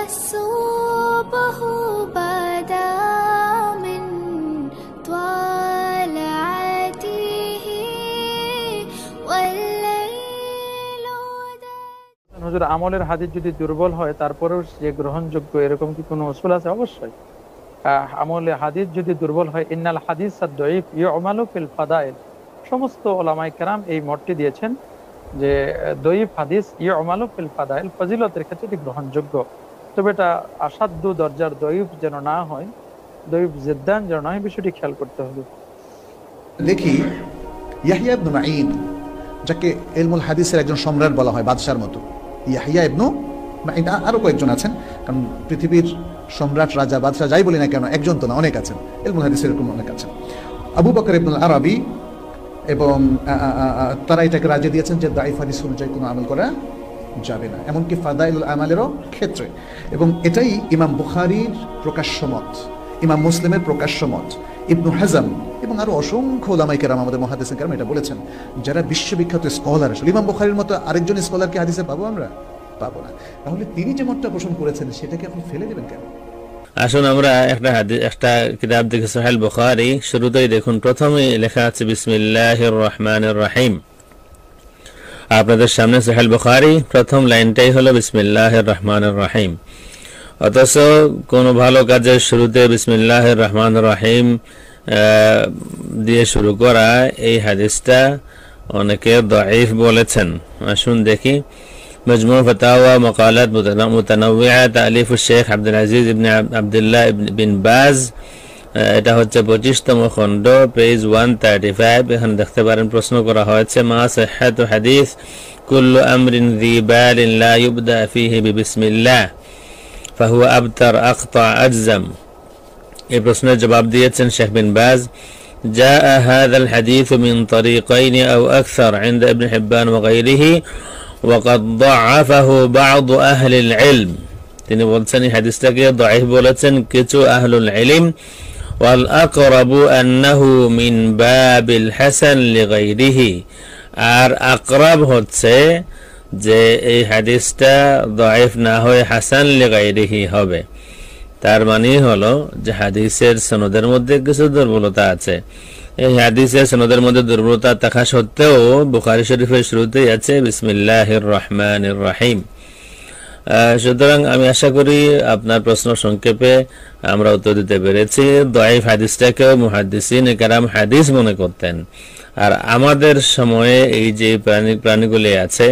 الصبح بدا من طلعته والليل হুজুর আমলের হাদিস যদি দুর্বল হয় তারপরেও যে গ্রহণযোগ্য এরকম কি কোনো উসুল আছে? অবশ্যই আমলে হাদিস যদি দুর্বল হয়, ইন্নাল হাদিস আদ-দাঈফ ইউমালু ফিল ফাদাইল, সমস্ত উলামায়ে কেরাম এই মতটি দিয়েছেন যে দঈফ হাদিস ইউমালু ফিল ফাদাইল, ফজিলতের ক্ষেত্রে এটি গ্রহণযোগ্য। তবে এটা আসাধ্য দরজার দঈফ যেন না হয়, দঈফ জিদ্দান যেন না হয়, বিষয়টি খেয়াল করতে হবে। দেখি ইয়াহইয়া ইবনে মাঈন, যাকে ইলমুল হাদিসের একজন সম্রাট বলা হয়, বাদশার মতো, ইয়াহইয়া ইবনে মাঈন, আরো কয়েকজন আছেন, কারণ পৃথিবীর সম্রাট, রাজা, বাদশা যাই বলি না কেন, একজন তো না, অনেক আছেন। ইলমুল হাদিসের এরকম অনেক আছেন। আবু বকর ইবনুল আরবি এবং তারা এটাকে রাজি দিয়েছেন যে দাঈফ হাদিস অনুযায়ী কোনো আমল করা যাবে না, এমনকি ফাদাইলুল আমালেরও ক্ষেত্রে। এবং এটাই ইমাম বুখারীর প্রকাশ্য মত, ইমাম মুসলিমের প্রকাশ্য মত, ইবনু হাজম এবং আরো অসংখ্য উলামায়ে কেরাম, আমাদের মুহাদ্দিসিন কেরাম এটা বলেছেন, যারা বিশ্ববিখ্যাত স্কলার। আসলে ইমাম বুখারীর মতো আরেকজন স্কলারকে হাদিসে পাবো আমরা? পাবো না। তাহলে তিনি যে মতটা পোষণ করেছেন সেটাকে আপনি ফেলে দেবেন কেন? আসুন আমরা একটা কিতাব দেখি, সহিহ বুখারী। শুরুতেই দেখুন, প্রথমেই লেখা আছে বিসমিল্লাহির রহমানির রহিম। আপনাদের সামনে সহিহ বুখারী, প্রথম লাইনটাই হলো বিসমিল্লাহির রহমানির রহিম। অথচ কোন ভালো কাজের শুরুতে বিসমিল্লাহির রহমানির রহিম দিয়ে শুরু করা, এই হাদিসটা অনেকে দাঈফ বলেছেন। আসুন দেখি, মজমু ফাতাওয়া মাকালাত মুতানাওয়িআ, তালিফ শেখ আব্দুল আজিজ ইবনে আব্দুল্লাহ বিন বাজ, এটা হচ্ছে 25তম খণ্ড, পেজ 135। এখানে দেখতে পারেন প্রশ্ন করা হয়েছে, মা সিহহাতু হাদিস কুল্লু আমরিন যী বালিন লা ইউবদা ফীহি বিবিসমিল্লাহ ফাহুয়া আবতার আখতা আজজাম। এই প্রশ্নের জবাব দিয়েছেন শেখ বিন বাজ, جاء هذا الحديث من طريقين أو أكثر عند ابن حبان وغيره وقد ضعفه بعض أهل العلم। তিনি বলছেন এই হাদিসটাকে দাঈফ বলেছেন কিছু আহলুল ইলম, ওয়াল আকরাবু আন্নাহু মিন বাবিল হাসান লিগাইরিহি, আর আকরাব হচ্ছে যে এই হাদিসটা দাঈফ না হয়ে হাসান লিগাইরিহি হবে। তার মানে হলো যে হাদিসের সনদের মধ্যে কিছু দুর্বলতা আছে। এই হাদিসের সনদের মধ্যে দুর্বলতা থাকা সত্ত্বেও বুখারী শরীফের শুরুতেই আছে বিসমিল্লাহির রহমানির রহিম। সুতরাং আমি আশা করি আপনার প্রশ্ন সংক্ষেপে আমরা উত্তর দিতে পেরেছি। দাঈফ হাদিসটাকেও মুহাদ্দিসিন কেরাম হাদিস মনে করতেন, আর আমাদের সময়ে এই যে প্রাণীগুলি আছে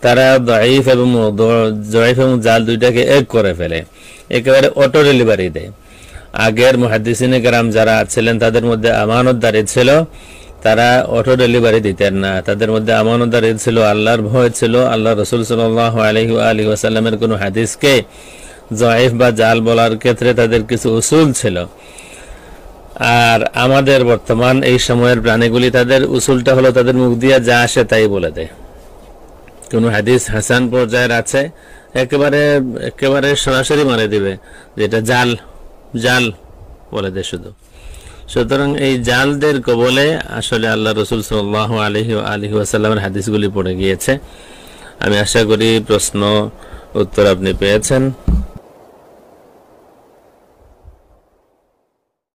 তারা দাঈফ এবং জাল দুইটাকে এক করে ফেলে, একেবারে অটো ডেলিভারি দেয়। আগের মুহাদ্দিসিন কেরাম যারা ছিলেন তাদের মধ্যে আমানতদারি ছিল, তারা অটো ডেলিভারি দিতেন না। তাদের মধ্যে আমানতদারি ছিল, আল্লাহর ভয় ছিল, আল্লাহ রাসূল সাল্লাল্লাহু আলাইহি ওয়াসাল্লামের কোনো হাদিসকে দাঈফ বা জাল বলার ক্ষেত্রে তাদের কিছু উসুল ছিল। আর আমাদের বর্তমান এই সময়ের প্রাণীগুলি, তাদের উসুলটা হলো তাদের মুখ দিয়ে যা আসে তাই বলে দেয়। কোন হাদিস হাসান পর্যায়ের আছে, একেবারে সরাসরি মারে দিবে যেটা জাল জাল বলে দেয় শুধু। সুতরাং এই জালদের কবলে আসলে আল্লাহ রাসূল সাল্লাল্লাহু আলাইহি ওয়াসাল্লামের হাদিসগুলি পড়ে গিয়েছে। আমি আশা করি প্রশ্ন উত্তর আপনি পেয়েছেন।